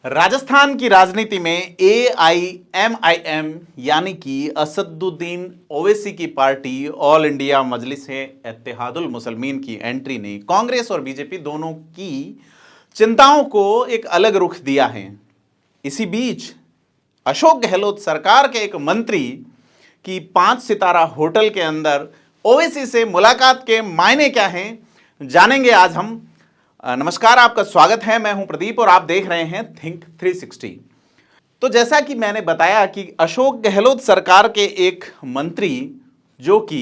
राजस्थान की राजनीति में AIMIM यानी कि असदुद्दीन ओवैसी की party all India Majlis-e-Ittehadul Muslimeen की एंट्री ने कांग्रेस और बीजेपी दोनों की चिंताओं को एक अलग रुख दिया है। इसी बीच अशोक गहलोत सरकार के एक मंत्री की 5 सितारा होटल के अंदर ओवैसी से मुलाकात के मायने क्या हैं, जानेंगे आज हम। नमस्कार, आपका स्वागत है। मैं हूं प्रदीप और आप देख रहे हैं थिंक 360। तो जैसा कि मैंने बताया कि अशोक गहलोत सरकार के एक मंत्री जो कि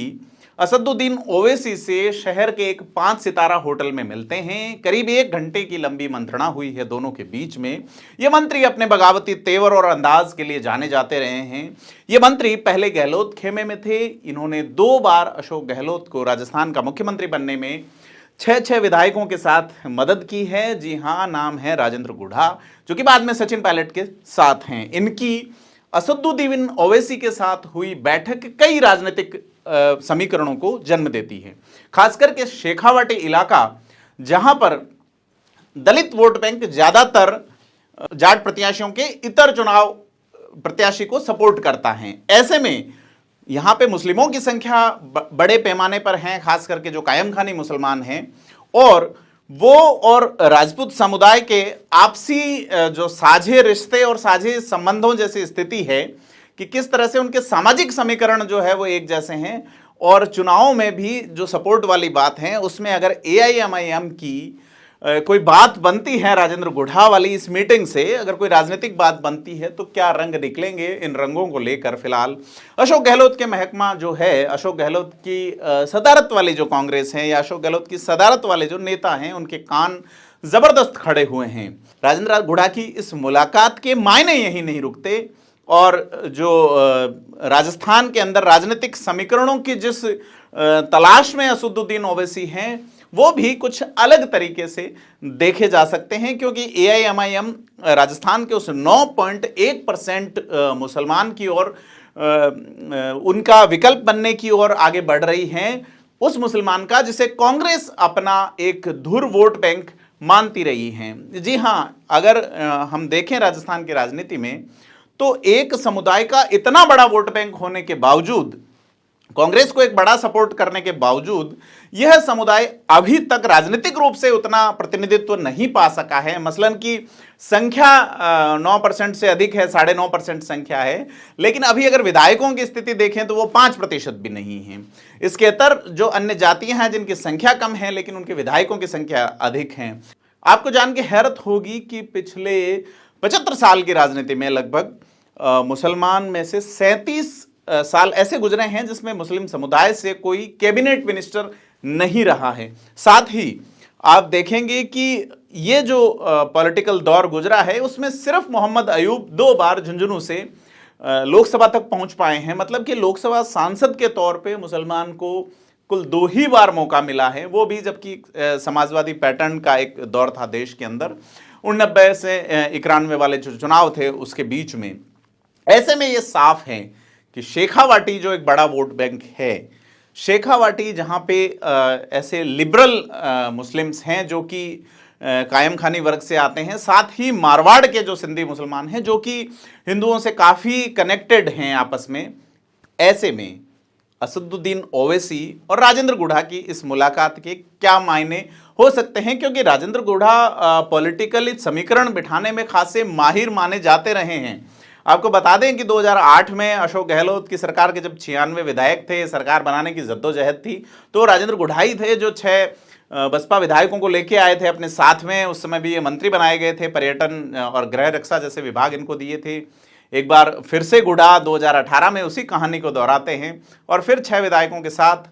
असदुद्दीन ओवैसी से शहर के एक 5 सितारा होटल में मिलते हैं। करीब 1 घंटे की लंबी मंत्रणा हुई है दोनों के बीच में। ये मंत्री अपने बगावती तेवर और अंदाज के लिए जाने जाते रहे हैं। ये मंत्री पहले गहलोत खेमे में थे। इन्होंने 2 बार अशोक गहलोत को राजस्थान का मुख्यमंत्री बनने में 6 विधायकों के साथ मदद की है। जी हां, नाम है राजेंद्र गुढ़ा, जो कि बाद में सचिन पायलट के साथ हैं। इनकी असदुद्दीन ओवैसी के साथ हुई बैठक कई राजनीतिक समीकरणों को जन्म देती है। खासकर के शेखावाटी इलाका, जहां पर दलित वोट बैंक ज्यादातर जाट प्रत्याशियों के इतर चुनाव प्रत्याशी को सपोर्ट करता है। ऐसे में यहां पे मुस्लिमों की संख्या बड़े पैमाने पर है, खास करके जो कायम खानी मुसलमान हैं, और वो और राजपूत समुदाय के आपसी जो साझे रिश्ते और साझे संबंधों जैसी स्थिति है कि किस तरह से उनके सामाजिक समीकरण जो है वो एक जैसे हैं। और चुनावों में भी जो सपोर्ट वाली बात है उसमें अगर AIMIM की कोई बात बनती है राजेंद्र गुढ़ा वाली इस मीटिंग से, अगर कोई राजनीतिक बात बनती है तो क्या रंग निकलेंगे, इन रंगों को लेकर फिलहाल अशोक गहलोत के महकमा जो है, अशोक गहलोत की सदारत वाली जो कांग्रेस है या अशोक गहलोत की सदारत वाले जो नेता हैं, उनके कान जबरदस्त खड़े हुए हैं। राजेंद्र गुढ़ा की इस मुलाकात के मायने यही नहीं रुकते और जो राजस्थान के अंदर राजनीतिक समीकरणों की जिस तलाश में असदुद्दीन ओवैसी हैं, वो भी कुछ अलग तरीके से देखे जा सकते हैं। क्योंकि AIMIM राजस्थान के उस 9.1% मुसलमान की ओर उनका विकल्प बनने की ओर आगे बढ़ रही हैं, उस मुसलमान का जिसे कांग्रेस अपना एक धुर वोट बैंक मानती रही है। जी हां, अगर हम देखें राजस्थान की राजनीति में तो एक समुदाय का इतना बड़ा वोट बैंक होने के बावजूद, कांग्रेस को एक बड़ा सपोर्ट करने के बावजूद, यह समुदाय अभी तक राजनीतिक रूप से उतना प्रतिनिधित्व नहीं पा सका है। मसलन की संख्या 9% से अधिक है, 9.5% संख्या है, लेकिन अभी अगर विधायकों की स्थिति देखें तो वो 5% भी नहीं है। इसके इतर जो अन्य जातियां हैं जिनकी संख्या कम है लेकिन उनके विधायकों की संख्या अधिक है। आपको जान के हैरत होगी कि पिछले 75 साल की राजनीति में लगभग मुसलमान में से 37 साल ऐसे गुजरे हैं जिसमें मुस्लिम समुदाय से कोई कैबिनेट मिनिस्टर नहीं रहा है। साथ ही आप देखेंगे कि ये जो पॉलिटिकल दौर गुजरा है उसमें सिर्फ मोहम्मद अयूब 2 बार झुंझुनू से लोकसभा तक पहुंच पाए हैं। मतलब कि लोकसभा सांसद के तौर पे मुसलमान को कुल 2 ही बार मौका मिला है, वो भी जबकि समाजवादी पैटर्न का एक दौर था देश के अंदर, 89 से 91 वाले जो चुनाव थे उसके बीच में। ऐसे में ये साफ है कि शेखावाटी जो एक बड़ा वोट बैंक है, शेखावाटी जहां पे ऐसे लिबरल मुस्लिम्स हैं जो कि कायम खानी वर्ग से आते हैं, साथ ही मारवाड़ के जो सिंधी मुसलमान हैं जो कि हिंदुओं से काफ़ी कनेक्टेड हैं आपस में। ऐसे में असदुद्दीन ओवैसी और राजेंद्र गुढ़ा की इस मुलाकात के क्या मायने हो सकते हैं, क्योंकि राजेंद्र गुढ़ा पॉलिटिकली समीकरण बिठाने में खासे माहिर माने जाते रहे हैं। आपको बता दें कि 2008 में अशोक गहलोत की सरकार के जब 96 विधायक थे, सरकार बनाने की जद्दोजहद थी, तो राजेंद्र गुढ़ा ही थे जो 6 बसपा विधायकों को लेके आए थे अपने साथ में। उस समय भी ये मंत्री बनाए गए थे, पर्यटन और गृह रक्षा जैसे विभाग इनको दिए थे। एक बार फिर से गुढ़ा 2018 में उसी कहानी को दोहराते हैं और फिर 6 विधायकों के साथ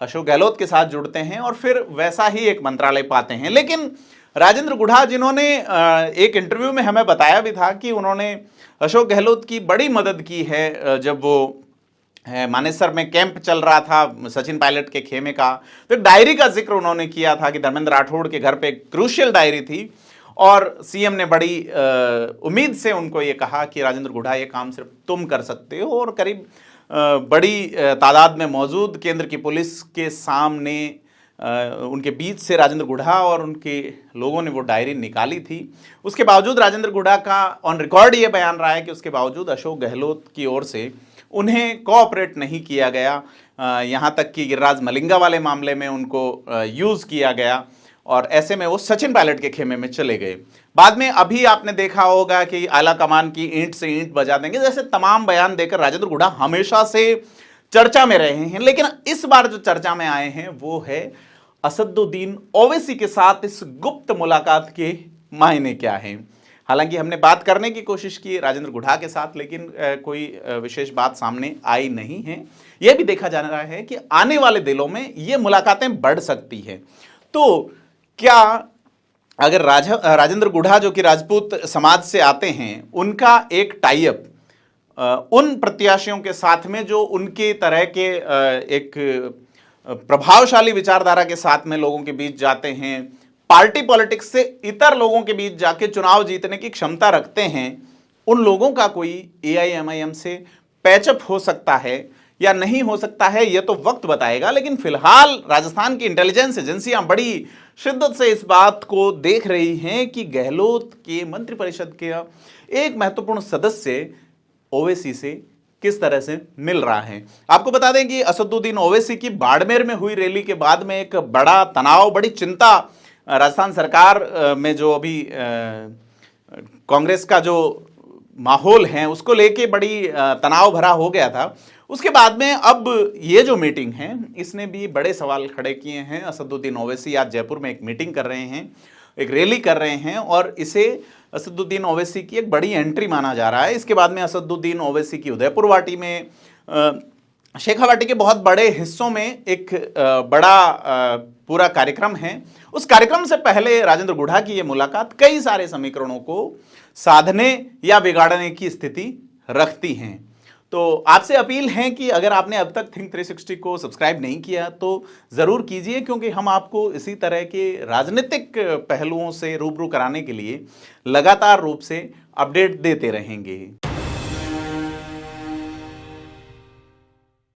अशोक गहलोत के साथ जुड़ते हैं और फिर वैसा ही एक मंत्रालय पाते हैं। लेकिन राजेंद्र गुढ़ा, जिन्होंने एक इंटरव्यू में हमें बताया भी था कि उन्होंने अशोक गहलोत की बड़ी मदद की है जब वो मानेसर में कैंप चल रहा था सचिन पायलट के खेमे का, तो एक डायरी का जिक्र उन्होंने किया था कि धर्मेंद्र राठौड़ के घर पे एक क्रूशियल डायरी थी और सीएम ने बड़ी उम्मीद से उनको ये कहा कि राजेंद्र गुढ़ा ये काम सिर्फ तुम कर सकते हो, और करीब बड़ी तादाद में मौजूद केंद्र की पुलिस के सामने उनके बीच से राजेंद्र गुढ़ा और उनके लोगों ने वो डायरी निकाली थी। उसके बावजूद राजेंद्र गुढ़ा का ऑन रिकॉर्ड ये बयान रहा है कि उसके बावजूद अशोक गहलोत की ओर से उन्हें कोऑपरेट नहीं किया गया, यहाँ तक कि गिरिराज मलिंगा वाले मामले में उनको यूज़ किया गया और ऐसे में वो सचिन पायलट के खेमे में चले गए। बाद में अभी आपने देखा होगा कि आला कमान की ईंट से ईंट बजा देंगे, जैसे तमाम बयान देकर राजेंद्र गुढ़ा हमेशा से चर्चा में रहे हैं। लेकिन इस बार जो चर्चा में आए हैं वो है असदुद्दीन ओवैसी के साथ इस गुप्त मुलाकात के मायने क्या हैं। हालांकि हमने बात करने की कोशिश की राजेंद्र गुढ़ा के साथ, लेकिन कोई विशेष बात सामने आई नहीं है। यह भी देखा जा रहा है कि आने वाले दिनों में ये मुलाकातें बढ़ सकती हैं। तो क्या अगर राजेंद्र गुढ़ा जो कि राजपूत समाज से आते हैं, उनका एक टाई अप उन प्रत्याशियों के साथ में जो उनके तरह के एक प्रभावशाली विचारधारा के साथ में लोगों के बीच जाते हैं, पार्टी पॉलिटिक्स से इतर लोगों के बीच जाके चुनाव जीतने की क्षमता रखते हैं, उन लोगों का कोई AIMIM से पैचअप हो सकता है या नहीं हो सकता है, यह तो वक्त बताएगा। लेकिन फिलहाल राजस्थान की इंटेलिजेंस एजेंसियां बड़ी शिद्दत से इस बात को देख रही हैं कि गहलोत के मंत्रिपरिषद के एक महत्वपूर्ण सदस्य ओवैसी से किस तरह से मिल रहा है। आपको बता दें कि असदुद्दीन ओवैसी की बाड़मेर में हुई रैली के बाद में एक बड़ा तनाव, बड़ी चिंता राजस्थान सरकार में जो अभी कांग्रेस का जो माहौल है उसको लेके बड़ी तनाव भरा हो गया था। उसके बाद में अब ये जो मीटिंग है इसने भी बड़े सवाल खड़े किए हैं। असदुद्दीन ओवैसी आज जयपुर में एक मीटिंग कर रहे हैं, एक रैली कर रहे हैं और इसे असदुद्दीन ओवैसी की एक बड़ी एंट्री माना जा रहा है। इसके बाद में असदुद्दीन ओवैसी की उदयपुर वाटी में, शेखावाटी के बहुत बड़े हिस्सों में एक बड़ा पूरा कार्यक्रम है। उस कार्यक्रम से पहले राजेंद्र गुढ़ा की ये मुलाकात कई सारे समीकरणों को साधने या बिगाड़ने की स्थिति रखती हैं। तो आपसे अपील है कि अगर आपने अब तक थिंक 360 को सब्सक्राइब नहीं किया तो ज़रूर कीजिए, क्योंकि हम आपको इसी तरह के राजनीतिक पहलुओं से रूबरू कराने के लिए लगातार रूप से अपडेट देते रहेंगे।